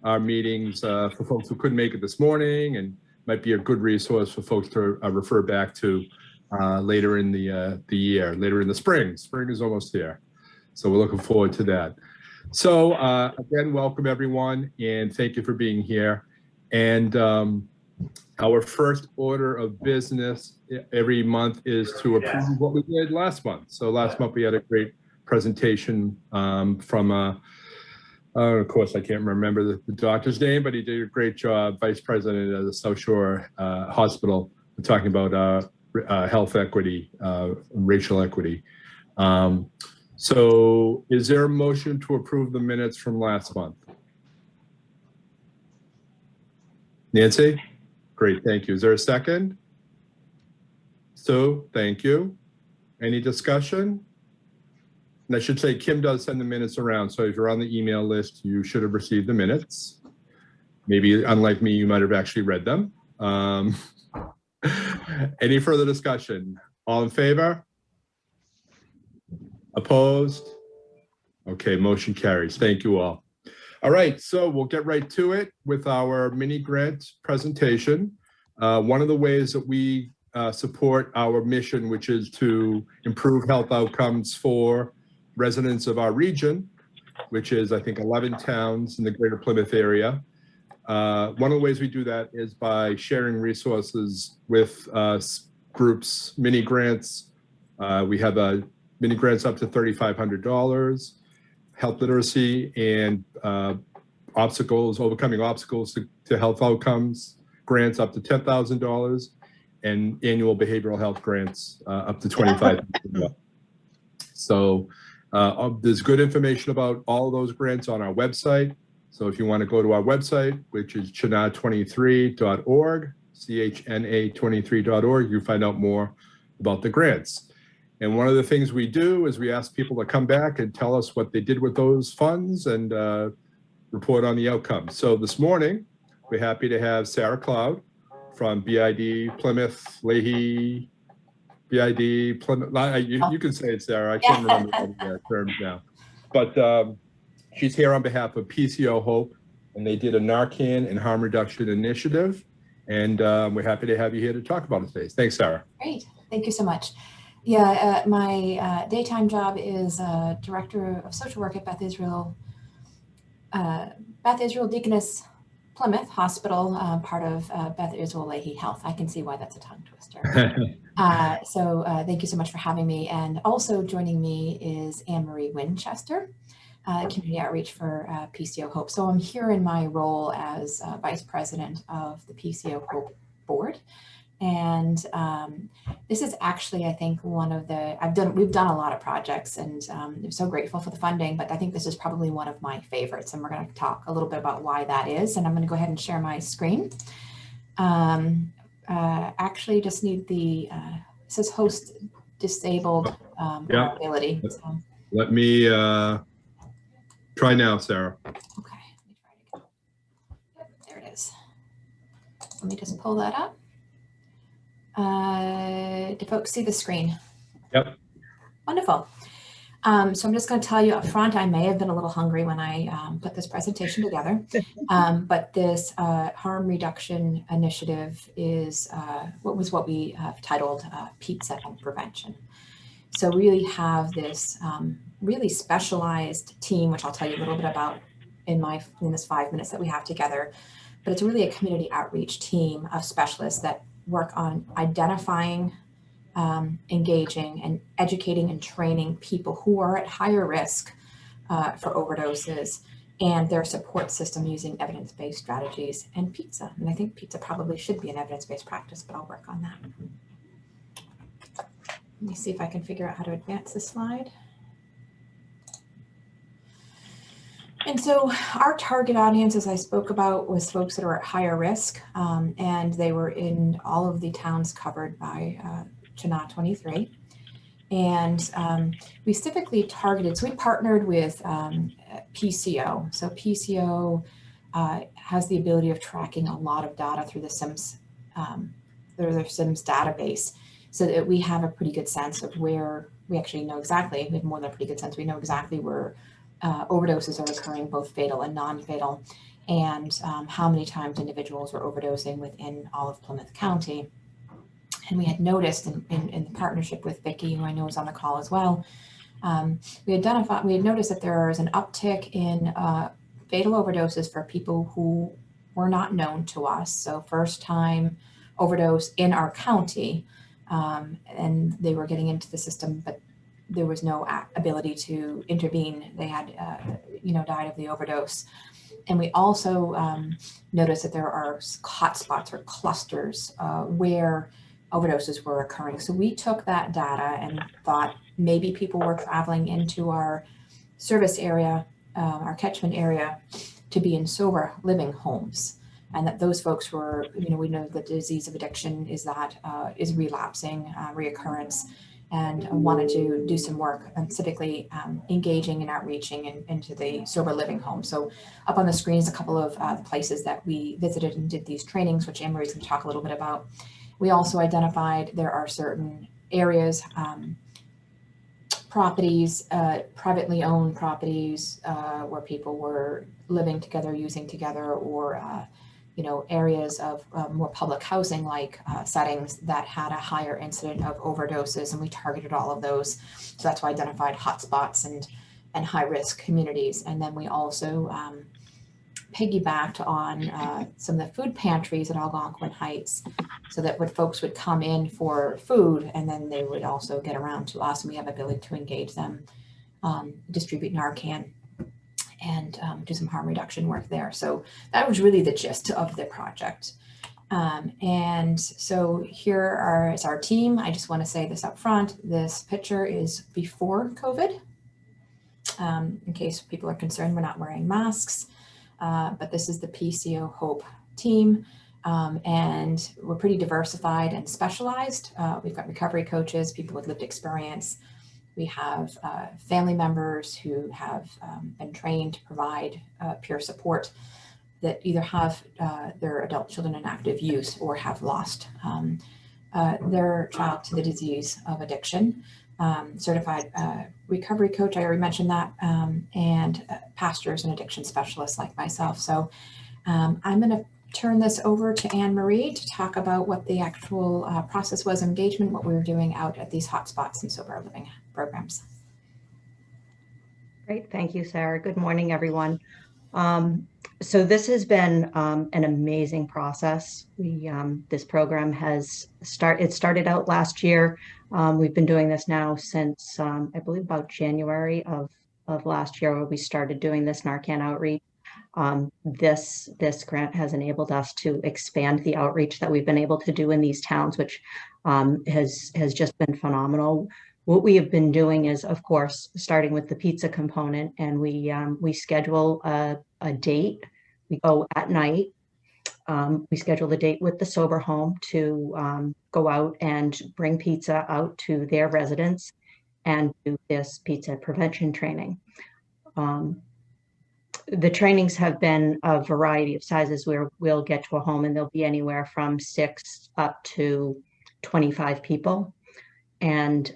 our meetings for folks who couldn't make it this morning, and might be a good resource for folks to refer back to later in the year, later in the spring. Spring is almost here. So we're looking forward to that. So again, welcome everyone, and thank you for being here. And our first order of business every month is to approve what we did last month. So last month we had a great presentation from, of course, I can't remember the doctor's name, but he did a great job, Vice President of the South Shore Hospital, talking about health equity, racial equity. So is there a motion to approve the minutes from last month? Nancy? Great, thank you. Is there a second? Sue, thank you. Any discussion? And I should say Kim does send the minutes around, so if you're on the email list, you should have received the minutes. Maybe, unlike me, you might have actually read them. Any further discussion? All in favor? Opposed? Okay, motion carries. Thank you all. All right, so we'll get right to it with our mini grant presentation. One of the ways that we support our mission, which is to improve health outcomes for residents of our region, which is, I think, 11 towns in the greater Plymouth area. One of the ways we do that is by sharing resources with groups, mini grants. We have mini grants up to $3,500, health literacy and overcoming obstacles to health outcomes, grants up to $10,000, and annual behavioral health grants up to $25,000. So there's good information about all those grants on our website. So if you want to go to our website, which is chna23.org, CHNA23.org, you find out more about the grants. And one of the things we do is we ask people to come back and tell us what they did with those funds and report on the outcomes. So this morning, we're happy to have Sarah Cloud from BID, Plymouth, Leahy, BID, Plymouth. You can say it, Sarah. I can't remember the terms now. But she's here on behalf of PCO Hope, and they did a Narcan and harm reduction initiative. And we're happy to have you here to talk about it today. Thanks, Sarah. Great. Thank you so much. Yeah, my daytime job is Director of Social Work at Beth Israel Deaconess Plymouth Hospital, part of Beth Israel Leahy Health. I can see why that's a tongue twister. So thank you so much for having me. And also joining me is Anne-Marie Winchester, Community Outreach for PCO Hope. So I'm here in my role as Vice President of the PCO Hope Board. And this is actually, I think, one of the, we've done a lot of projects, and I'm so grateful for the funding, but I think this is probably one of my favorites, and we're going to talk a little bit about why that is. And I'm going to go ahead and share my screen. Actually just need the, it says host disabled ability. So. Let me try now, Sarah. Okay, let me try it again. Yep, there it is. Let me just pull that up. Do folks see the screen? Yep. Wonderful. So I'm just going to tell you up front, I may have been a little hungry when I put this presentation together, but this harm reduction initiative is what we have titled Pizza and Prevention. So we really have this really specialized team, which I'll tell you a little bit about in this 5 minutes that we have together, but it's really a community outreach team of specialists that work on identifying, engaging, and educating and training people who are at higher risk for overdoses, and their support system using evidence-based strategies and pizza. And I think pizza probably should be an evidence-based practice, but I'll work on that. Let me see if I can figure out how to advance this slide. And so our target audience, as I spoke about, was folks that are at higher risk, and they were in all of the towns covered by CHNA 23. And we specifically targeted, so we partnered with PCO. So PCO has the ability of tracking a lot of data through the SIMS, their SIMS database, so that we have a pretty good sense of where we actually know exactly, we have more than a pretty good sense, we know exactly where overdoses are occurring, both fatal and non-fatal. and how many times individuals were overdosing within all of Plymouth County. And we had noticed in the partnership with Vicki, who I know is on the call as well, we had noticed that there is an uptick in fatal overdoses for people who were not known to us. So first time overdose in our county, and they were getting into the system, but there was no ability to intervene. They had, died of the overdose. And we also noticed that there are hotspots or clusters where overdoses were occurring. So we took that data and thought maybe people were traveling into our service area, our catchment area, to be in sober living homes. And that those folks were, we know the disease of addiction is relapsing, reoccurrence, and wanted to do some work, specifically engaging and outreaching into the sober living home. So up on the screen is a couple of places that we visited and did these trainings, which Anne-Marie's going to talk a little bit about. We also identified there are certain areas, properties, privately owned properties where people were living together, using together, or areas of more public housing like settings that had a higher incident of overdoses, and we targeted all of those. So that's why I identified hotspots and high risk communities. And then we also piggybacked on some of the food pantries at Algonquin Heights, so that when folks would come in for food, and then they would also get around to us, and we have ability to engage them, distribute Narcan, and do some harm reduction work there. So that was really the gist of the project. And so here is our team. I just want to say this up front. This picture is before COVID. In case people are concerned, we're not wearing masks, but this is the PCO Hope team. And we're pretty diversified and specialized. We've got recovery coaches, people with lived experience. We have family members who have been trained to provide peer support that either have their adult children in active use or have lost their child to the disease of addiction. Certified recovery coach, I already mentioned that, and pastors and addiction specialists like myself. So I'm going to turn this over to Anne-Marie to talk about what the actual process was, engagement, what we were doing out at these hotspots and sober living programs. Great, thank you, Sarah. Good morning, everyone. So this has been an amazing process. This program started out last year. We've been doing this now since I believe about January of last year, where we started doing this Narcan outreach. This grant has enabled us to expand the outreach that we've been able to do in these towns, which has just been phenomenal. What we have been doing is, of course, starting with the pizza component, and we schedule a date. We go at night. We schedule the date with the sober home to go out and bring pizza out to their residents and do this pizza prevention training. The trainings have been a variety of sizes, where we'll get to a home and there'll be anywhere from 6 up to 25 people. And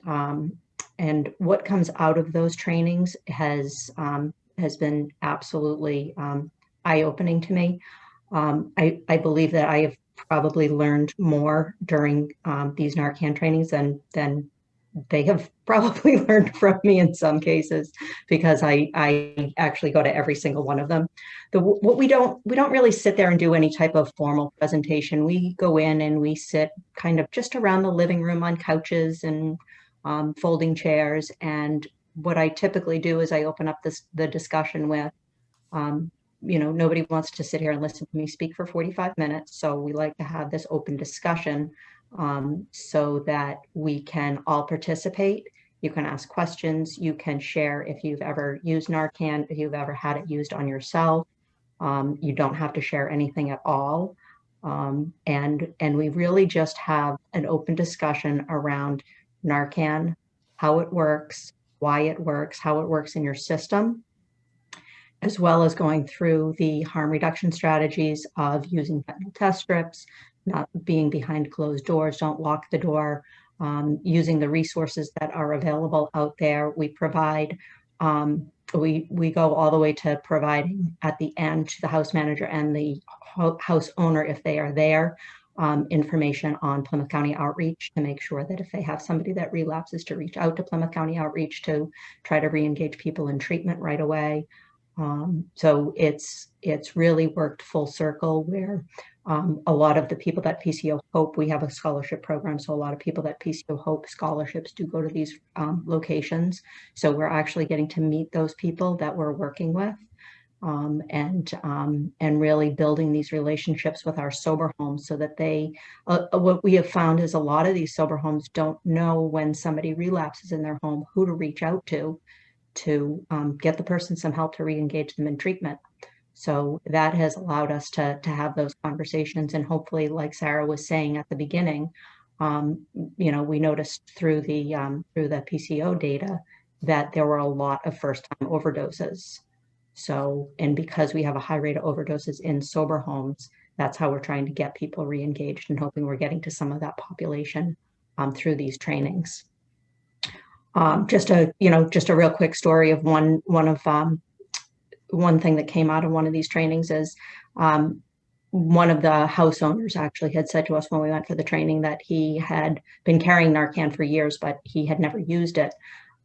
what comes out of those trainings has been absolutely eye-opening to me. I believe that I have probably learned more during these Narcan trainings than they have probably learned from me in some cases, because I actually go to every single one of them. We don't really sit there and do any type of formal presentation. We go in and we sit kind of just around the living room on couches and folding chairs. And what I typically do is I open up the discussion with, nobody wants to sit here and listen to me speak for 45 minutes. So we like to have this open discussion so that we can all participate. You can ask questions, you can share if you've ever used Narcan, if you've ever had it used on yourself. You don't have to share anything at all. And we really just have an open discussion around Narcan, how it works, why it works, how it works in your system, as well as going through the harm reduction strategies of using fentanyl test strips, not being behind closed doors, don't lock the door, using the resources that are available out there. We provide we go all the way to providing at the end to the house manager and the house owner, if they are there, information on Plymouth County Outreach to make sure that if they have somebody that relapses, to reach out to Plymouth County Outreach to try to re-engage people in treatment right away. So it's really worked full circle where a lot of the people that PCO Hope, we have a scholarship program, so a lot of people that PCO Hope scholarships do go to these locations. So we're actually getting to meet those people that we're working with, and really building these relationships with our sober homes so that they, what we have found is a lot of these sober homes don't know when somebody relapses in their home, who to reach out to get the person some help to re-engage them in treatment. So that has allowed us to have those conversations, and hopefully, like Sarah was saying at the beginning, you know, we noticed through the PCO data that there were a lot of first-time overdoses. So, and because we have a high rate of overdoses in sober homes, that's how we're trying to get people re-engaged, and hoping we're getting to some of that population through these trainings. Just a real quick story of one thing that came out of one of these trainings is one of the house owners actually had said to us when we went for the training that he had been carrying Narcan for years, but he had never used it.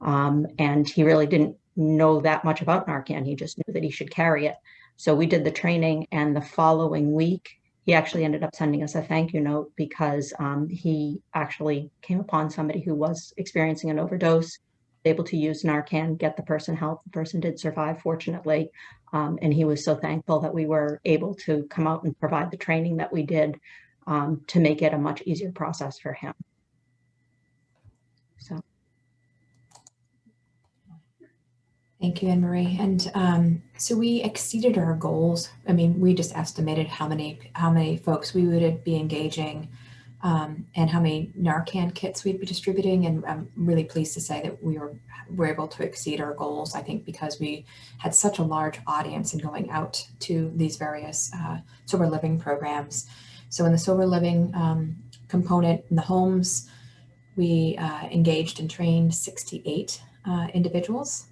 And he really didn't know that much about Narcan. He just knew that he should carry it. So we did the training, and the following week, he actually ended up sending us a thank you note because he actually came upon somebody who was experiencing an overdose, able to use Narcan, get the person help. The person did survive, fortunately. And he was so thankful that we were able to come out and provide the training that we did to make it a much easier process for him. So. Thank you, Anne Marie. And so we exceeded our goals. I mean, we just estimated how many folks we would be engaging and how many Narcan kits we'd be distributing. And I'm really pleased to say that we were able to exceed our goals, I think, because we had such a large audience in going out to these various sober living programs. So in the sober living component in the homes, we engaged and trained 68 individuals.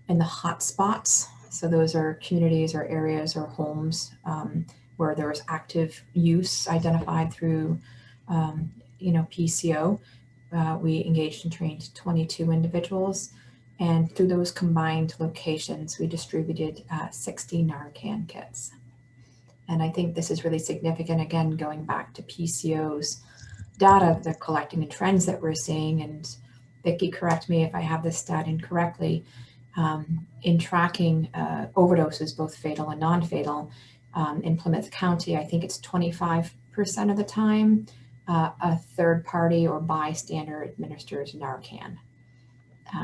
In the hotspots, so those are communities or areas or homes where there was active use identified through PCO, we engaged and trained 22 individuals, and through those combined locations, we distributed 60 Narcan kits. And I think this is really significant, again, going back to PCO's data they're collecting and trends that we're seeing. And Vicki, correct me if I have this stat incorrectly, in tracking overdoses, both fatal and non-fatal, in Plymouth County, I think it's 25% of the time a third party or bystander administers Narcan.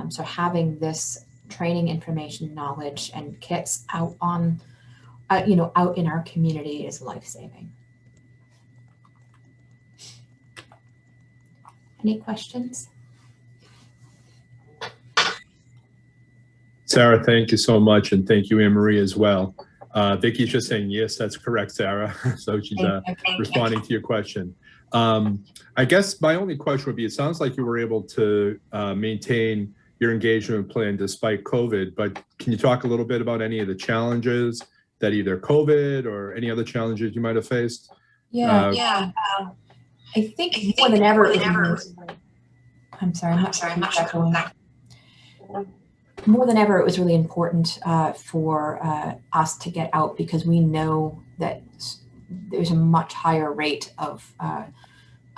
So having this training information, knowledge, and kits out on, out in our community is life-saving. Any questions? Sarah, thank you so much. And thank you, Anne Marie, as well. Vicky's just saying, yes, that's correct, Sarah. So she's responding to your question. I guess my only question would be, it sounds like you were able to maintain your engagement plan despite COVID, but can you talk a little bit about any of the challenges that either COVID or any other challenges you might have faced? I think more than ever, I'm sorry. More than ever, it was really important for us to get out, because we know that there's a much higher rate of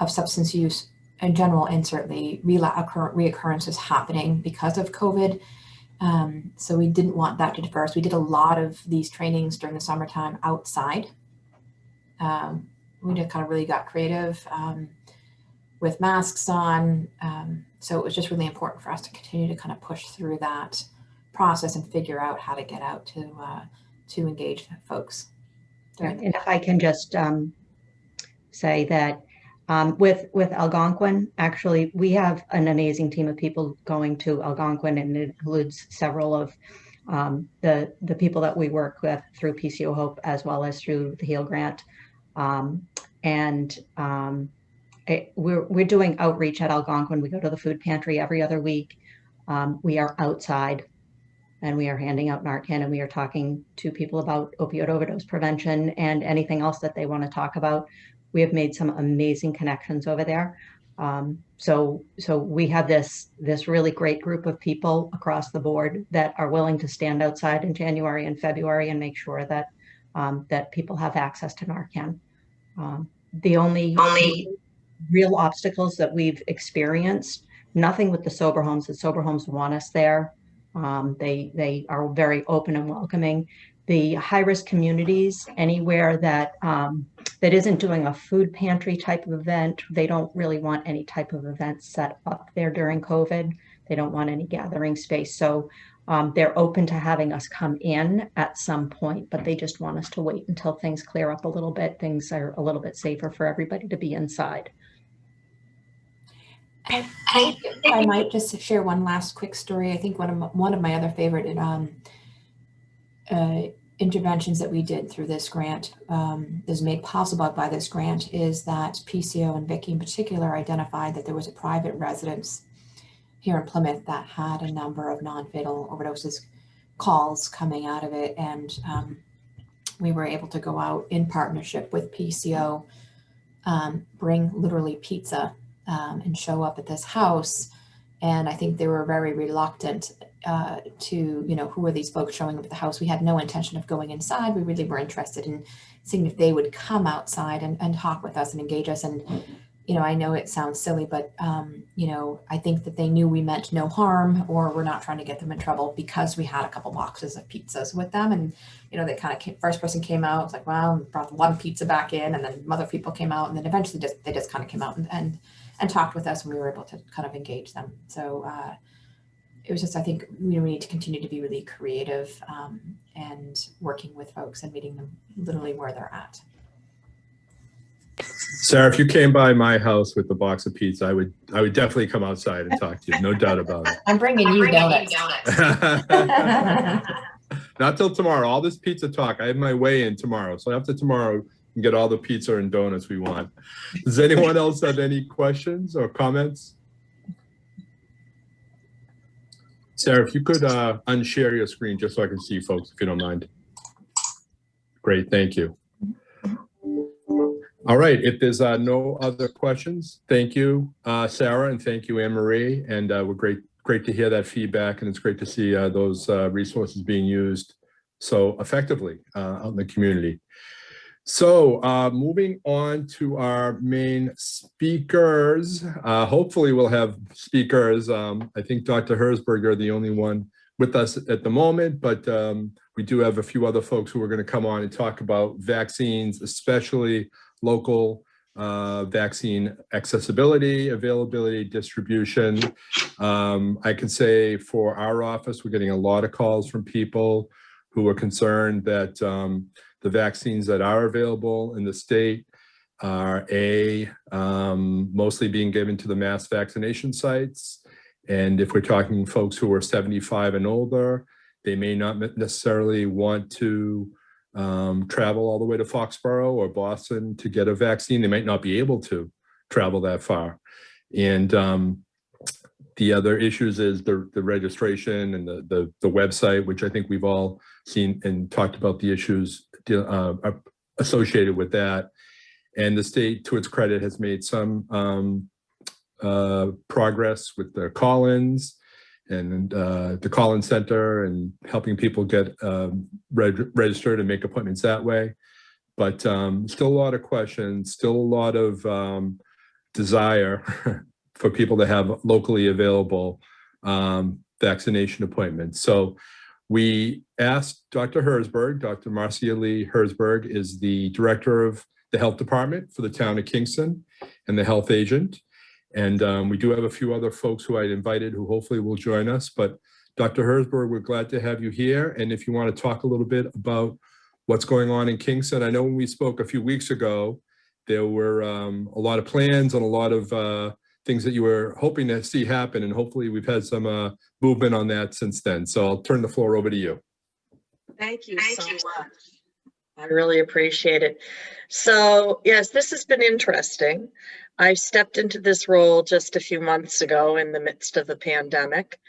substance use in general, and certainly reoccurrences happening because of COVID. So we didn't want that to defer. So we did a lot of these trainings during the summertime outside. We just kind of really got creative with masks on. So it was just really important for us to continue to kind of push through that process and figure out how to get out to engage folks. And if I can just say that with Algonquin, actually, we have an amazing team of people going to Algonquin, and it includes several of the people that we work with through PCO Hope as well as through the HEAL grant. We're doing outreach at Algonquin. We go to the food pantry every other week. We are outside and we are handing out Narcan, and we are talking to people about opioid overdose prevention and anything else that they want to talk about. We have made some amazing connections over there. So we have this really great group of people across the board that are willing to stand outside in January and February and make sure that that people have access to Narcan. The only real obstacles that we've experienced, nothing with the sober homes. The sober homes want us there. They are very open and welcoming. The high-risk communities, anywhere that that isn't doing a food pantry type of event, they don't really want any type of event set up there during COVID. They don't want any gathering space. So they're open to having us come in at some point, but they just want us to wait until things clear up a little bit. Things are a little bit safer for everybody to be inside. I might just share one last quick story. I think one of my other favorite interventions that we did through this grant is made possible by this grant is that PCO and Vicki in particular identified that there was a private residence here in Plymouth that had a number of non-fatal overdoses calls coming out of it, and we were able to go out in partnership with PCO, bring literally pizza and show up at this house. And I think they were very reluctant to, who are these folks showing up at the house? We had no intention of going inside. We really were interested in seeing if they would come outside and talk with us and engage us. And, I know it sounds silly, but, I think that they knew we meant no harm, or we're not trying to get them in trouble, because we had a couple boxes of pizzas with them. And, they kind of first person came out, it's like, well, brought one pizza back in, and then other people came out, and then eventually they just kind of came out and talked with us, and we were able to kind of engage them. So it was just, I think we need to continue to be really creative and working with folks and meeting them literally where they're at. Sarah, if you came by my house with a box of pizza, I would definitely come outside and talk to you. No doubt about it. I'm bringing you donuts. Not till tomorrow. All this pizza talk, I have my weigh in tomorrow. So after tomorrow, we can get all the pizza and donuts we want. Does anyone else have any questions or comments? Sarah, if you could unshare your screen just so I can see folks, if you don't mind. Great, thank you. All right, if there's no other questions, thank you, Sarah, and thank you, Anne Marie. And we're great to hear that feedback, and it's great to see those resources being used so effectively out in the community. So moving on to our main speakers. Hopefully we'll have speakers. I think Dr. Herzberg are the only one with us at the moment, but we do have a few other folks who are going to come on and talk about vaccines, especially local vaccine accessibility, availability, distribution. I can say for our office, we're getting a lot of calls from people who are concerned that the vaccines that are available in the state are mostly being given to the mass vaccination sites. And if we're talking folks who are 75 and older, they may not necessarily want to travel all the way to Foxborough or Boston to get a vaccine. They might not be able to travel that far. And the other issues is the registration and the website, which I think we've all seen and talked about the issues associated with that. And the state, to its credit, has made some progress with the call-ins and the call-in center and helping people get registered and make appointments that way. But still a lot of questions, still a lot of desire for people to have locally available vaccination appointments. So we asked Dr. Herzberg, Dr. Marcia Lee Herzberg is the director of the health department for the town of Kingston and the health agent. And we do have a few other folks who I'd invited who hopefully will join us. But Dr. Herzberg, we're glad to have you here. And if you want to talk a little bit about what's going on in Kingston. I know when we spoke a few weeks ago, there were a lot of plans and a lot of things that you were hoping to see happen. And hopefully we've had some movement on that since then. So I'll turn the floor over to you. Thank you so much. I really appreciate it. So yes, this has been interesting. I stepped into this role just a few months ago in the midst of the pandemic.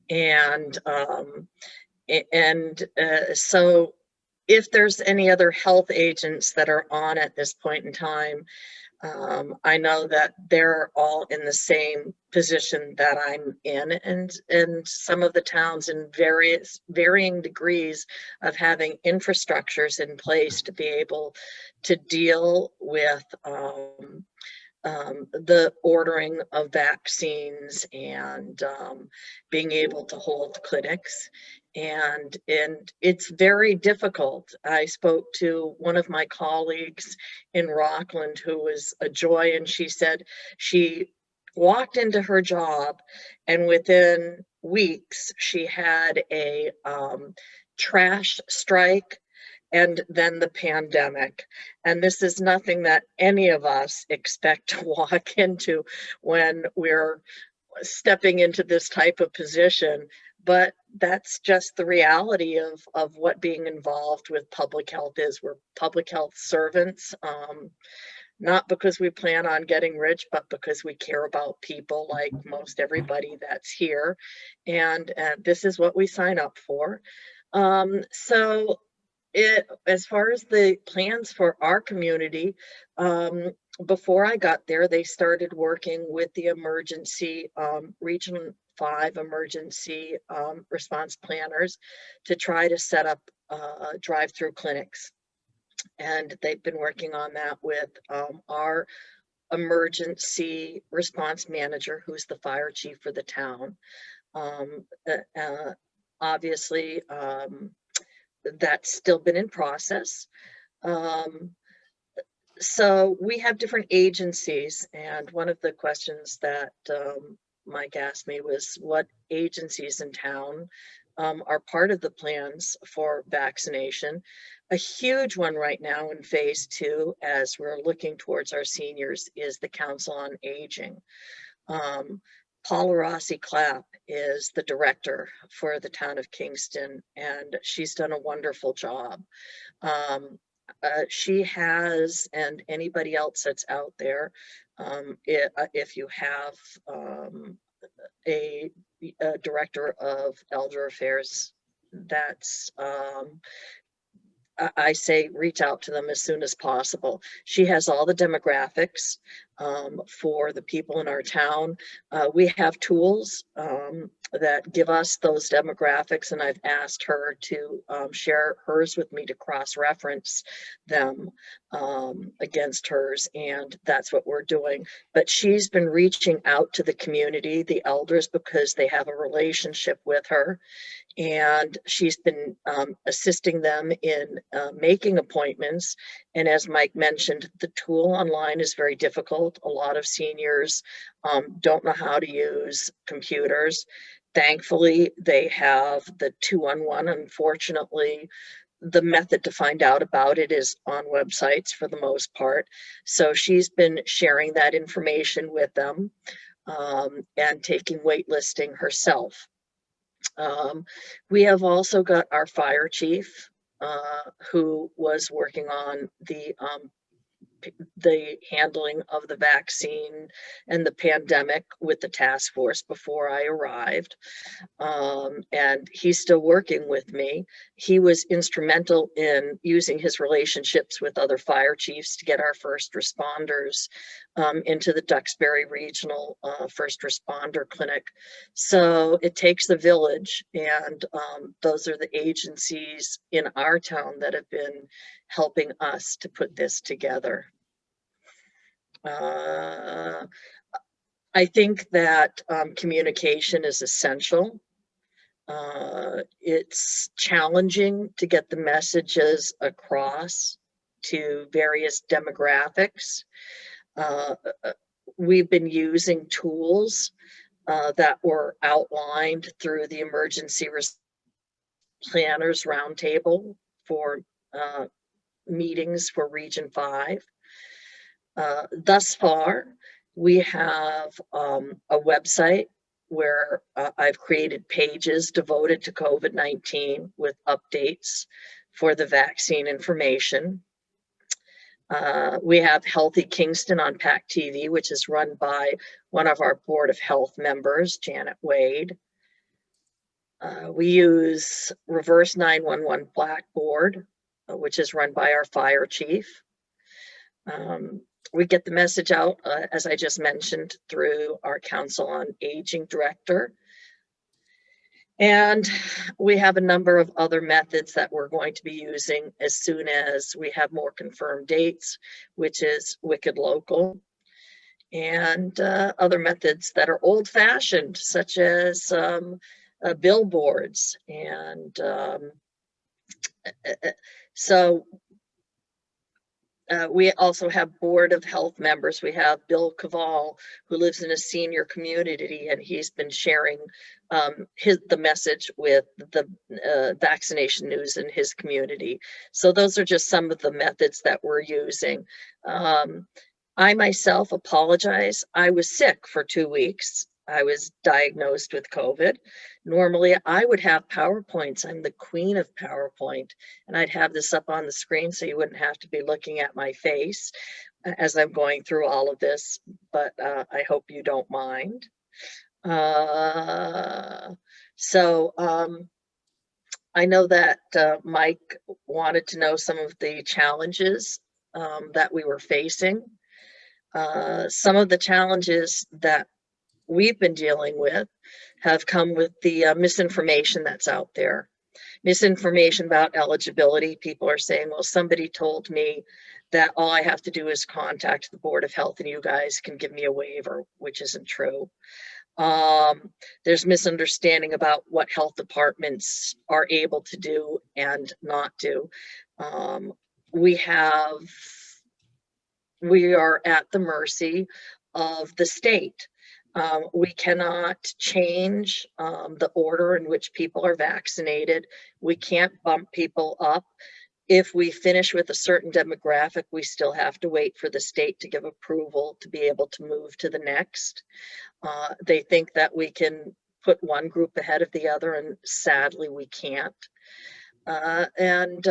And So if there's any other health agents that are on at this point in time, I know that they're all in the same position that I'm in, and some of the towns in varying degrees of having infrastructures in place to be able to deal with the ordering of vaccines and being able to hold clinics. And it's very difficult. I spoke to one of my colleagues in Rockland who was a joy, and she said she walked into her job and within weeks she had a trash strike and then the pandemic. And this is nothing that any of us expect to walk into when we're stepping into this type of position, but that's just the reality of what being involved with public health is. We're public health servants, not because we plan on getting rich, but because we care about people like most everybody that's here. And this is what we sign up for. So as far as the plans for our community, before I got there, they started working with the emergency Region 5 emergency response planners to try to set up drive-through clinics. And they've been working on that with our emergency response manager, who's the fire chief for the town. Obviously, that's still been in process. So we have different agencies, and one of the questions that Mike asked me was what agencies in town are part of the plans for vaccination. A huge one right now in phase 2, as we're looking towards our seniors, is the Council on Aging. Paula Rossi Clapp is the director for the town of Kingston, and she's done a wonderful job. She has, and anybody else that's out there, if you have a director of elder affairs, that's I say reach out to them as soon as possible. She has all the demographics for the people in our town. We have tools that give us those demographics, and I've asked her to share hers with me to cross-reference them against hers, and that's what we're doing. But she's been reaching out to the community, the elders, because they have a relationship with her, and she's been assisting them in making appointments. And as Mike mentioned, the tool online is very difficult. A lot of seniors don't know how to use computers. Thankfully, they have the 211. Unfortunately, the method to find out about it is on websites for the most part. So she's been sharing that information with them and taking waitlisting herself. We have also got our fire chief who was working on the handling of the vaccine and the pandemic with the task force before I arrived. And he's still working with me. He was instrumental in using his relationships with other fire chiefs to get our first responders into the Duxbury Regional First Responder Clinic. So it takes the village, and those are the agencies in our town that have been helping us to put this together. I think that communication is essential. It's challenging to get the messages across to various demographics. We've been using tools that were outlined through the Emergency Planners Roundtable for meetings for Region 5. Thus far, we have a website where I've created pages devoted to COVID-19 with updates for the vaccine information. We have Healthy Kingston on PAC TV, which is run by one of our Board of Health members, Janet Wade. We use reverse 911 Blackboard, which is run by our fire chief. We get the message out, as I just mentioned, through our Council on Aging director. And we have a number of other methods that we're going to be using as soon as we have more confirmed dates, which is Wicked Local, and other methods that are old-fashioned, such as billboards. And so we also have Board of Health members. We have Bill Cavallaro, who lives in a senior community, and he's been sharing the message with the vaccination news in his community. So those are just some of the methods that we're using. I myself apologize. I was sick for 2 weeks. I was diagnosed with COVID. Normally I would have PowerPoints. I'm the queen of PowerPoint, and I'd have this up on the screen so you wouldn't have to be looking at my face as I'm going through all of this, but I hope you don't mind. So I know that Mike wanted to know some of the challenges that we were facing. Some of the challenges that we've been dealing with have come with the misinformation that's out there. Misinformation about eligibility. People are saying, well, somebody told me that all I have to do is contact the Board of Health and you guys can give me a waiver, which isn't true. There's misunderstanding about what health departments are able to do and not do. We are at the mercy of the state. We cannot change the order in which people are vaccinated. We can't bump people up. If we finish with a certain demographic, we still have to wait for the state to give approval to be able to move to the next. They think that we can put one group ahead of the other, and sadly we can't. And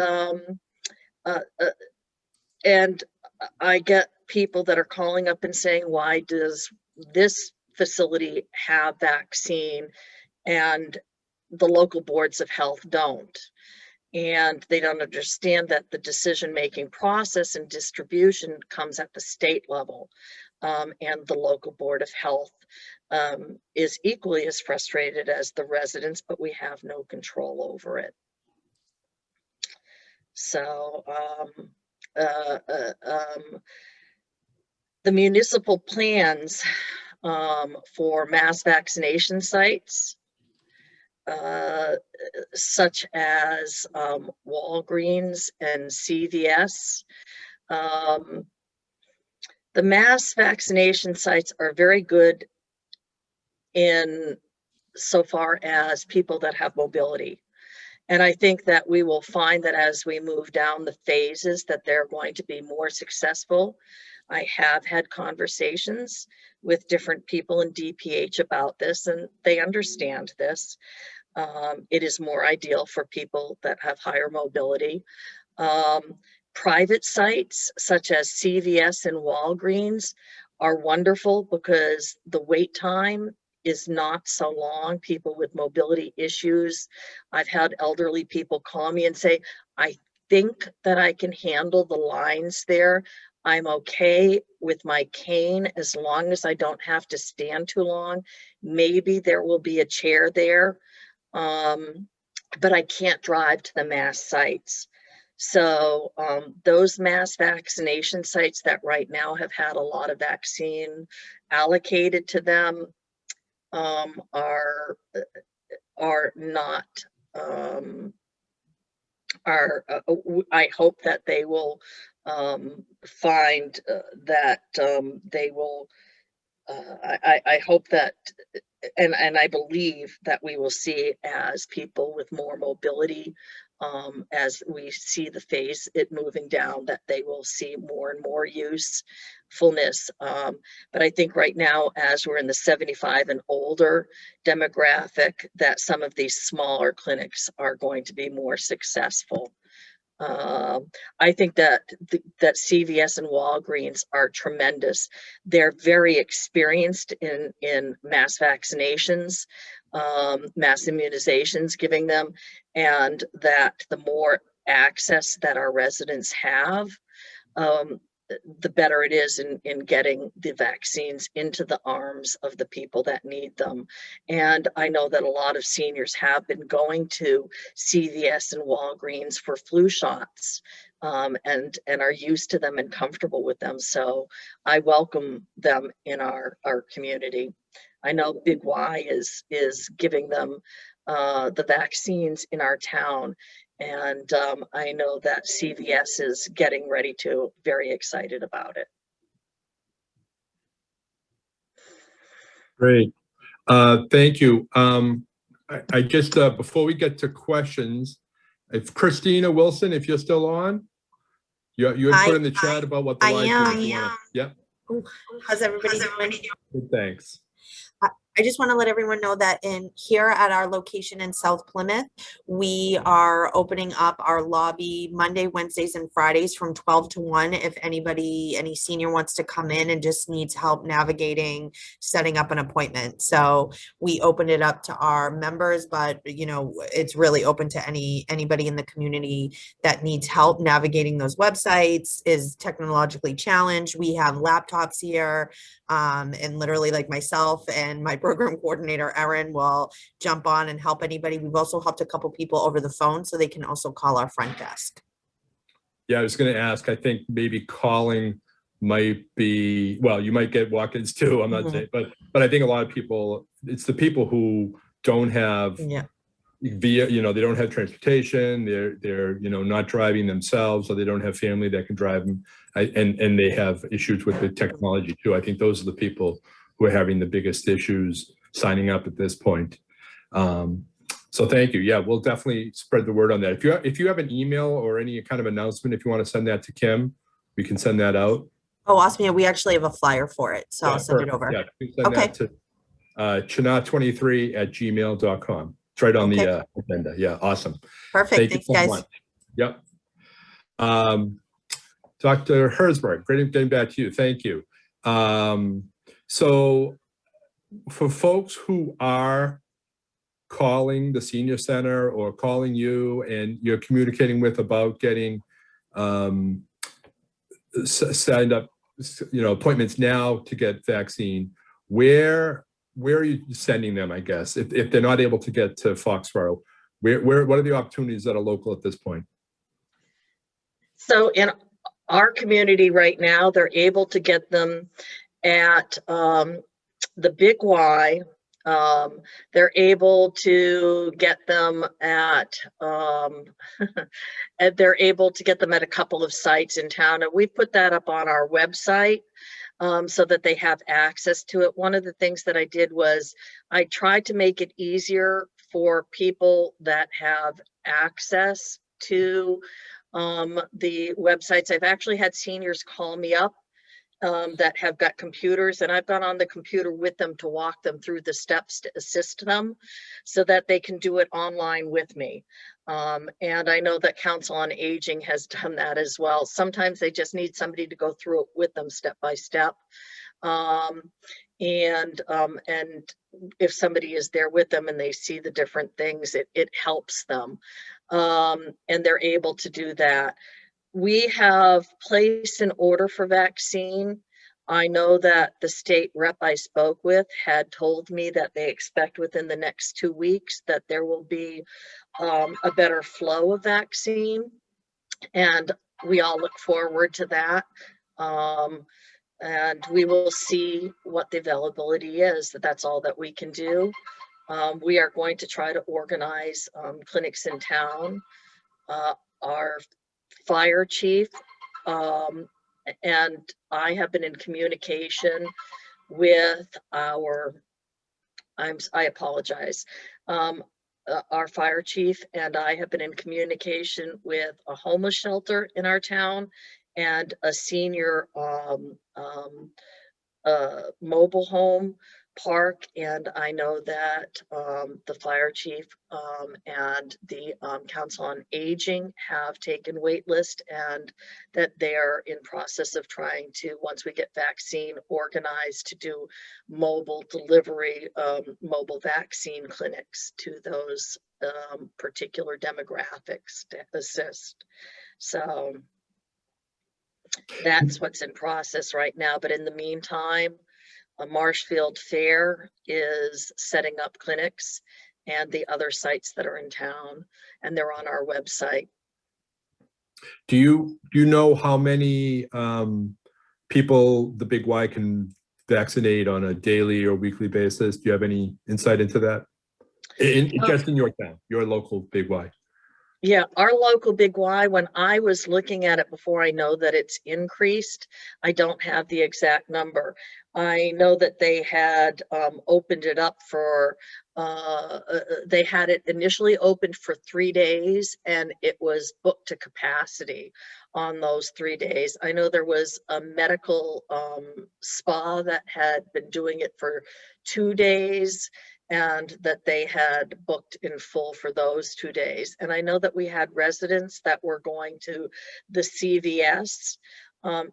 I get people that are calling up and saying, why does this facility have vaccine and the local boards of health don't? And they don't understand that the decision-making process and distribution comes at the state level, and the local board of health is equally as frustrated as the residents, but we have no control over it. So the municipal plans for mass vaccination sites, such as Walgreens and CVS. The mass vaccination sites are very good in so far as people that have mobility. And I think that we will find that as we move down the phases that they're going to be more successful. I have had conversations with different people in DPH about this, and they understand this. It is more ideal for people that have higher mobility. Private sites such as CVS and Walgreens are wonderful because the wait time is not so long. People with mobility issues. I've had elderly people call me and say, I think that I can handle the lines there. I'm okay with my cane as long as I don't have to stand too long. Maybe there will be a chair there, but I can't drive to the mass sites. So those mass vaccination sites that right now have had a lot of vaccine allocated to them are not, I hope that they will find that they will, I hope that, and I believe that we will see as people with more mobility, as we see the phase it moving down, that they will see more and more usefulness. But I think right now, as we're in the 75 and older demographic, that some of these smaller clinics are going to be more successful. I think that that CVS and Walgreens are tremendous. They're very experienced in mass vaccinations. mass immunizations, giving them, and that the more access that our residents have, the better it is in getting the vaccines into the arms of the people that need them. And I know that a lot of seniors have been going to CVS and Walgreens for flu shots, and are used to them and comfortable with them. So I welcome them in our community. I know Big Y is giving them the vaccines in our town. And I know that CVS is getting ready to, very excited about it. Great. Thank you. I just, before we get to questions, if Christina Wilson, if you're still on, you had put in the chat about what the I line am. is. Yep. How's everybody doing? Good, thanks. I just want to let everyone know that here at our location in South Plymouth, we are opening up our lobby Monday, Wednesdays, and Fridays from 12 to 1. If any senior wants to come in and just needs help navigating, setting up an appointment. So we opened it up to our members, but it's really open to anybody in the community that needs help navigating those websites, is technologically challenged. We have laptops here, and literally, like myself and my program coordinator, Erin, will jump on and help anybody. We've also helped a couple people over the phone, so they can also call our front desk. Yeah, I was going to ask, I think maybe calling might be, well, you might get walk-ins too. I'm not saying, but I think a lot of people, it's the people who don't have they don't have transportation, they're not driving themselves, or they don't have family that can drive them, and they have issues with the technology too. I think those are the people who are having the biggest issues signing up at this point. So thank you. Yeah, we'll definitely spread the word on that. If you have an email or any kind of announcement, if you want to send that to Kim, we can send that out. Oh, awesome. Yeah, we actually have a flyer for it, so I'll send it over. Yeah, you can send that to chna23@gmail.com. It's right on the agenda. Yeah, awesome. Perfect. Thanks, guys. Much. Yep. Dr. Herzberg, great getting back to you. Thank you. So for folks who are calling the senior center or calling you and you're communicating with about getting signed up, appointments now to get vaccine, where are you sending them, I guess, if they're not able to get to Foxborough? What are the opportunities that are local at this point? So in our community right now, they're able to get them at the Big Y. They're able to get them at and they're able to get them at a couple of sites in town, and we put that up on our website so that they have access to it. One of the things that I did was I tried to make it easier for people that have access to the websites. I've actually had seniors call me up that have got computers, and I've gone on the computer with them to walk them through the steps to assist them so that they can do it online with me. And I know that Council on Aging has done that as well. Sometimes they just need somebody to go through it with them step by step. And if somebody is there with them and they see the different things, it helps them. And they're able to do that. We have placed an order for vaccine. I know that the state rep I spoke with had told me that they expect within the next 2 weeks that there will be a better flow of vaccine. And we all look forward to that. And we will see what the availability is. That's all that we can do. We are going to try to organize clinics in town. Our fire chief and I have been in communication with our fire chief and I have been in communication with a homeless shelter in our town and a senior mobile home park, and I know that the fire chief and the Council on Aging have taken wait list, and that they are in process of trying to, once we get vaccine organized, to do mobile delivery, mobile vaccine clinics to those particular demographics to assist. So that's what's in process right now. But in the meantime, a Marshfield Fair is setting up clinics and the other sites that are in town, and they're on our website. Do you know how many people the Big Y can vaccinate on a daily or weekly basis? Do you have any insight into that? Just in your town, your local Big Y. Yeah, our local Big Y, when I was looking at it before, I know that it's increased. I don't have the exact number. I know that they had opened it up for, they had it initially opened for 3 days, and it was booked to capacity on those 3 days. I know there was a medical spa that had been doing it for 2 days, and that they had booked in full for those 2 days. And I know that we had residents that were going to the CVS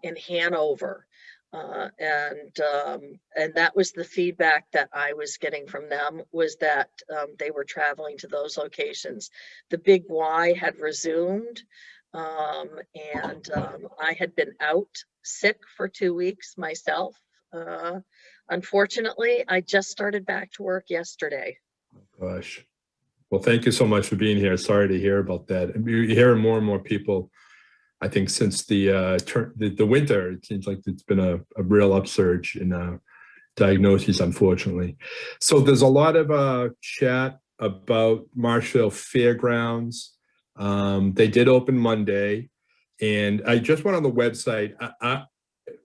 in Hanover. And that was the feedback that I was getting from them, was that they were traveling to those locations. The Big Y had resumed, and I had been out sick for 2 weeks myself. Unfortunately, I just started back to work yesterday. Gosh. Well, thank you so much for being here. Sorry to hear about that. You're hearing more and more people, I think, since the winter. It seems like it's been a real upsurge in diagnoses, unfortunately. So there's a lot of chat about Marshfield Fairgrounds. They did open Monday, and I just went on the website.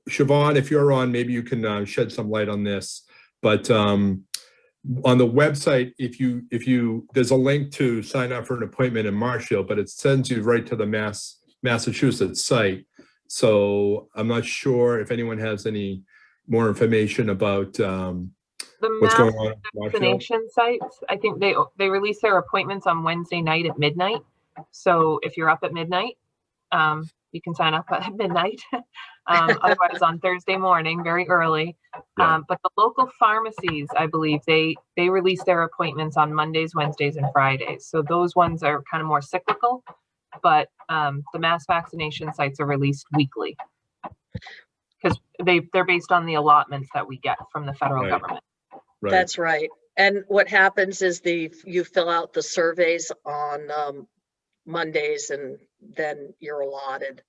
Siobhan, if you're on, maybe you can shed some light on this. But on the website, if you there's a link to sign up for an appointment in Marshfield, but it sends you right to the Massachusetts site. So I'm not sure if anyone has any more information about what's going on. Vaccination sites. I think they release their appointments on Wednesday night at midnight. So if you're up at midnight, you can sign up at midnight. Otherwise on Thursday morning, very early. Yeah. But the local pharmacies, I believe, they release their appointments on Mondays, Wednesdays, and Fridays. So those ones are kind of more cyclical, but the mass vaccination sites are released weekly because they're based on the allotments that we get from the federal government. Right. That's right. And what happens is you fill out the surveys on Mondays, and then you're allotted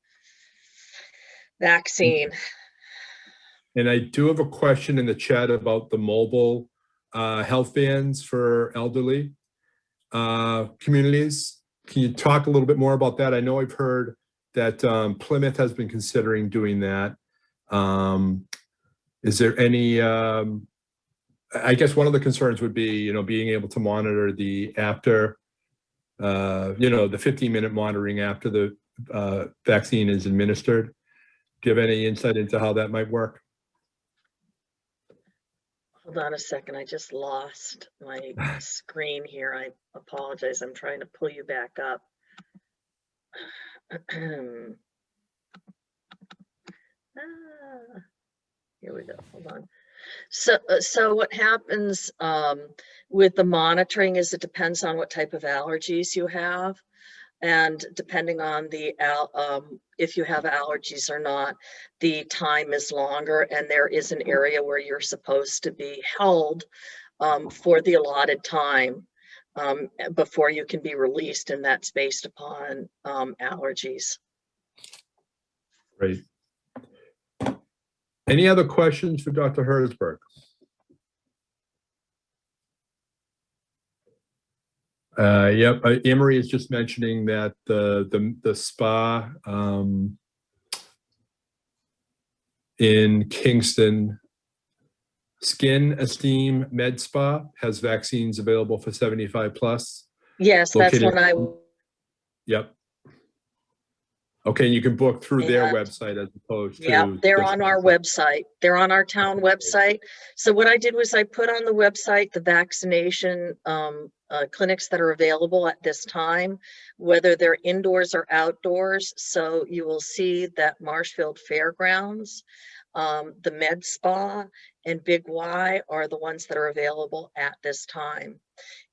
vaccine. And I do have a question in the chat about the mobile health vans for elderly communities. Can you talk a little bit more about that? I know I've heard that Plymouth has been considering doing that. Is there any, I guess one of the concerns would be, being able to monitor the after, the 15-minute monitoring after the vaccine is administered. Do you have any insight into how that might work? Hold on a second. I just lost my screen here. I apologize. I'm trying to pull you back up. Here we go. Hold on. So what happens with the monitoring is it depends on what type of allergies you have. And depending on if you have allergies or not, the time is longer, and there is an area where you're supposed to be held for the allotted time before you can be released, and that's based upon allergies. Great. Any other questions for Dr. Herzberg? Yep, Anne-Marie is just mentioning that the spa in Kingston, Skin Esteem Med Spa, has vaccines available for 75 plus. Yes, that's when I. Yep. Okay, and you can book through their And- website as opposed to. Yeah, they're just on our the- website. They're on our town website. So what I did was I put on the website the vaccination clinics that are available at this time, whether they're indoors or outdoors. So you will see that Marshfield Fairgrounds, the Med Spa, and Big Y are the ones that are available at this time.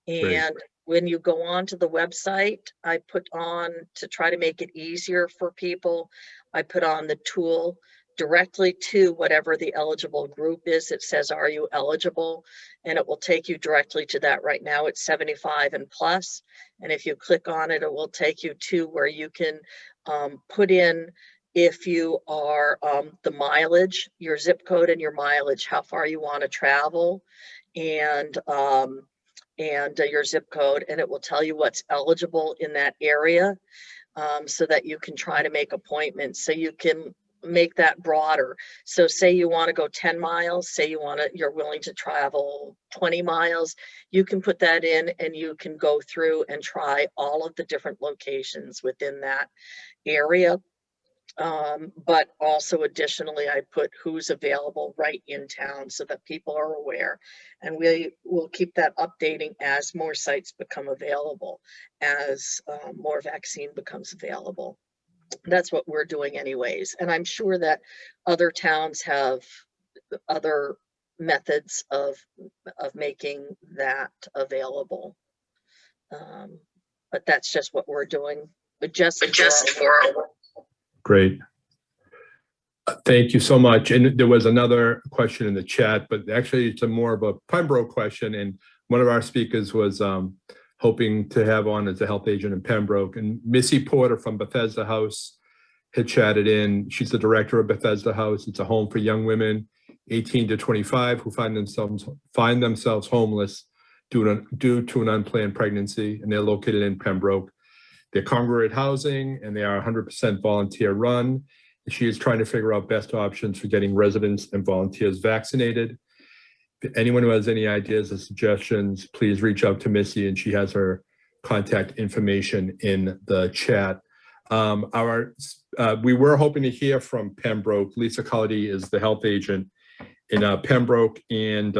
Great. And when you go on to the website, I put on, to try to make it easier for people, I put on the tool directly to whatever the eligible group is. It says, are you eligible? And it will take you directly to that. Right now it's 75 and plus. And if you click on it, it will take you to where you can put in, if you are the mileage, your zip code and your mileage, how far you want to travel, and your zip code, and it will tell you what's eligible in that area, so that you can try to make appointments. So you can make that broader. So say you want to go 10 miles, say you're willing to travel 20 miles, you can put that in and you can go through and try all of the different locations within that area. But also additionally, I put who's available right in town so that people are aware. And we will keep that updating as more sites become available, as more vaccine becomes available. That's what we're doing anyways. And I'm sure that other towns have other methods of making that available. But that's just what we're doing. But just for Great. Thank you so much. And there was another question in the chat, but actually it's more of a Pembroke question. And one of our speakers was hoping to have on as a health agent in Pembroke. And Missy Porter from Bethesda House had chatted in. She's the director of Bethesda House. It's a home for young women 18 to 25 who find themselves homeless due to an unplanned pregnancy, and they're located in Pembroke. They're congregate housing, and they are 100% volunteer run. She is trying to figure out best options for getting residents and volunteers vaccinated. If anyone who has any ideas or suggestions, please reach out to Missy, and she has her contact information in the chat. We were hoping to hear from Pembroke. Lisa Cullity is the health agent in Pembroke, and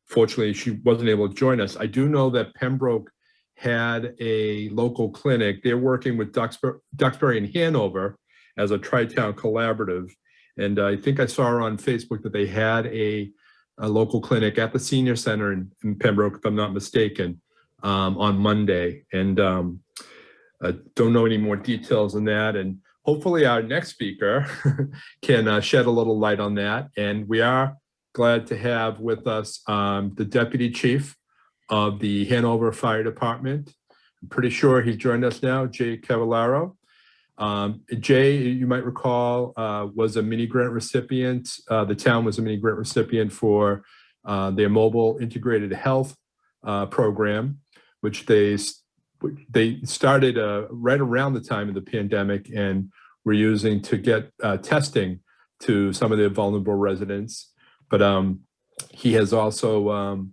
fortunately she wasn't able to join us. I do know that Pembroke had a local clinic. They're working with Duxbury and Hanover as a tri-town collaborative. And I think I saw on Facebook that they had a local clinic at the senior center in Pembroke, if I'm not mistaken, on Monday. And I don't know any more details on that. And hopefully our next speaker can shed a little light on that. And we are glad to have with us the Deputy Chief of the Hanover Fire Department. I'm pretty sure he's joined us now, Jay Cavallaro. Jay, you might recall, was a mini grant recipient. The town was a mini grant recipient for their mobile integrated health program, which they started right around the time of the pandemic and were using to get testing to some of their vulnerable residents. But he has also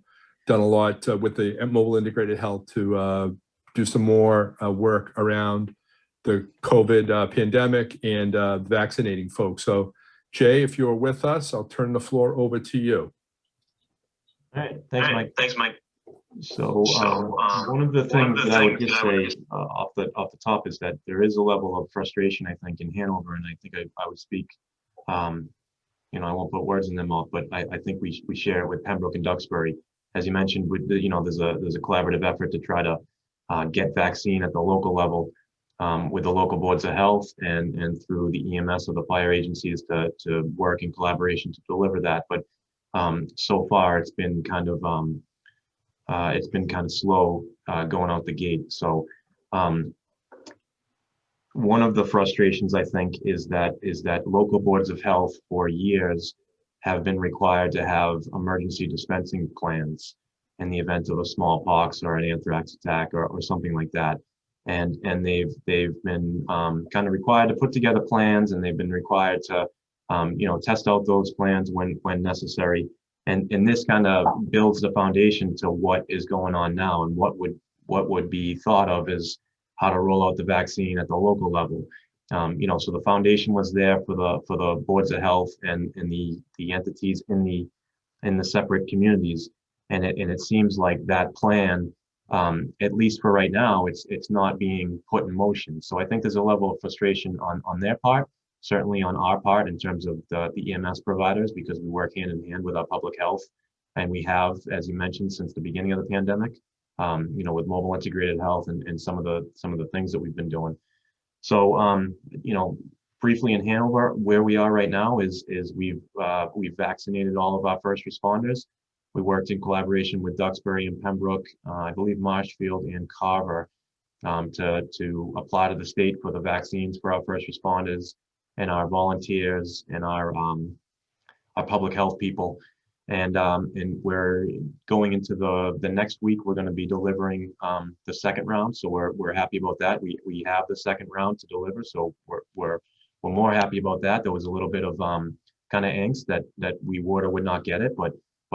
done a lot with the mobile integrated health to do some more work around the COVID pandemic and vaccinating folks. So Jay, if you're with us, I'll turn the floor over to you. All right, thanks, Mike. So one of the things that I would just say off the top is that there is a level of frustration, I think, in Hanover, and I think I would speak, you know, I won't put words in their mouth, but I think we share it with Pembroke and Duxbury. As you mentioned, with the, you know, there's a collaborative effort to try to get vaccine at the local level with the local boards of health and through the EMS or the fire agencies to work in collaboration to deliver that. But so far it's been kind of slow going out the gate. So one of the frustrations, I think, is that local boards of health for years have been required to have emergency dispensing plans in the event of a smallpox or an anthrax attack or something like that. And they've been kind of required to put together plans, and they've been required to you know, test out those plans when necessary. And this kind of builds the foundation to what is going on now, and what would be thought of as how to roll out the vaccine at the local level. So the foundation was there for the boards of health and the entities in the separate communities, and it seems like that plan, at least for right now, it's not being put in motion. So I think there's a level of frustration on their part, certainly on our part in terms of the EMS providers, because we work hand in hand with our public health, and we have, as you mentioned, since the beginning of the pandemic, with mobile integrated health and some of the things that we've been doing. So, briefly in Hanover, where we are right now is we've vaccinated all of our first responders. We worked in collaboration with Duxbury and Pembroke, I believe Marshfield and Carver, to apply to the state for the vaccines for our first responders and our volunteers and our public health people. And we're going into the next week. We're going to be delivering the second round, so we're happy about that. We have the second round to deliver, so we're more happy about that. There was a little bit of kind of angst that we would or would not get it, but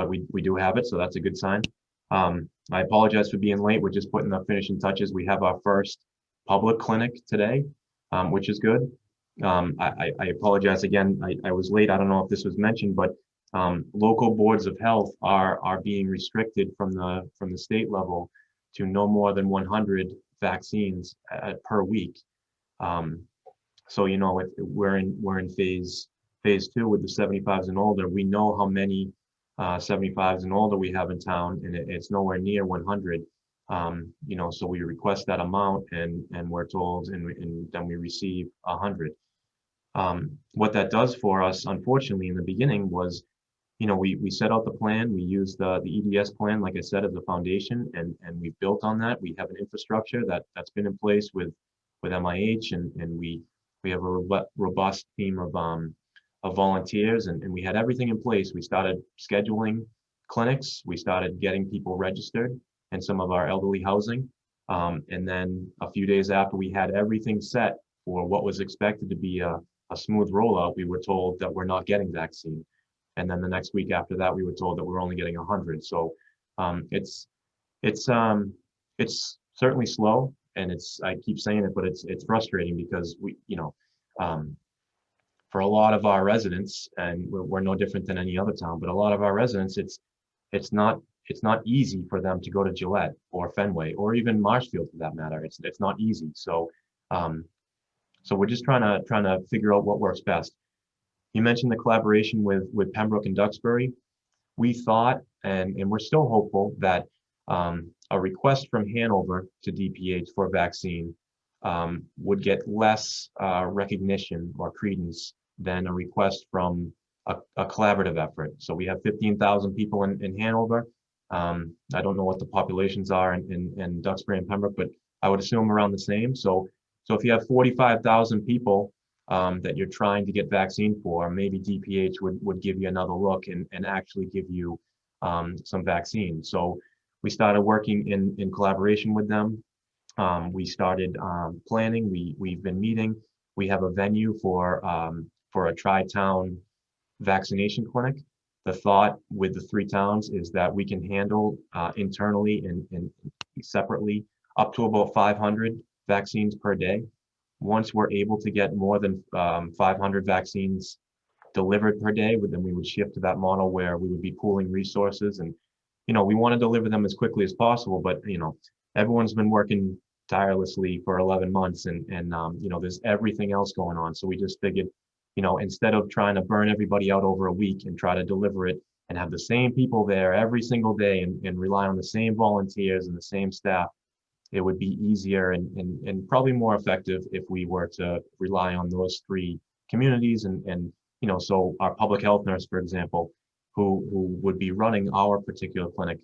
we do have it, so that's a good sign. I apologize for being late. We're just putting the finishing touches. We have our first public clinic today, which is good. I apologize again. I was late. I don't know if this was mentioned, but local boards of health are being restricted from the state level to no more than 100 vaccines per week. So we're in phase 2 with the 75s and older. We know how many 75s and older we have in town, and it's nowhere near 100. So we request that amount, and we're told, and then we receive 100. What that does for us, unfortunately, in the beginning was, we set out the plan. We used the EDS plan, like I said, as a foundation, and we've built on that. We have an infrastructure that's been in place with MIH, and we have a robust team of volunteers, and we had everything in place. We started scheduling clinics. We started getting people registered in some of our elderly housing. And then a few days after we had everything set for what was expected to be a smooth rollout, we were told that we're not getting vaccine. And then the next week after that, we were told that we're only getting 100. So it's certainly slow, and I keep saying it, but it's frustrating because for a lot of our residents, and we're no different than any other town, but a lot of our residents, it's not easy for them to go to Gillette or Fenway or even Marshfield for that matter. It's not easy. So we're just trying to figure out what works best. You mentioned the collaboration with Pembroke and Duxbury. We thought, and we're still hopeful, that a request from Hanover to DPH for a vaccine would get less recognition or credence than a request from a collaborative effort. So we have 15,000 people in Hanover. I don't know what the populations are in Duxbury and Pembroke, but I would assume around the same. So if you have 45,000 people that you're trying to get vaccine for, maybe DPH would give you another look and actually give you some vaccine. So we started working in collaboration with them. We started planning. We've been meeting. We have a venue for a tri-town vaccination clinic. The thought with the 3 towns is that we can handle internally and separately up to about 500 vaccines per day. Once we're able to get more than 500 vaccines delivered per day, then we would shift to that model where we would be pooling resources. And, we want to deliver them as quickly as possible, but, everyone's been working tirelessly for 11 months and there's everything else going on. So we just figured, instead of trying to burn everybody out over a week and try to deliver it and have the same people there every single day and rely on the same volunteers and the same staff, it would be easier and probably more effective if we were to rely on those 3 communities. And so our public health nurse, for example, who would be running our particular clinic,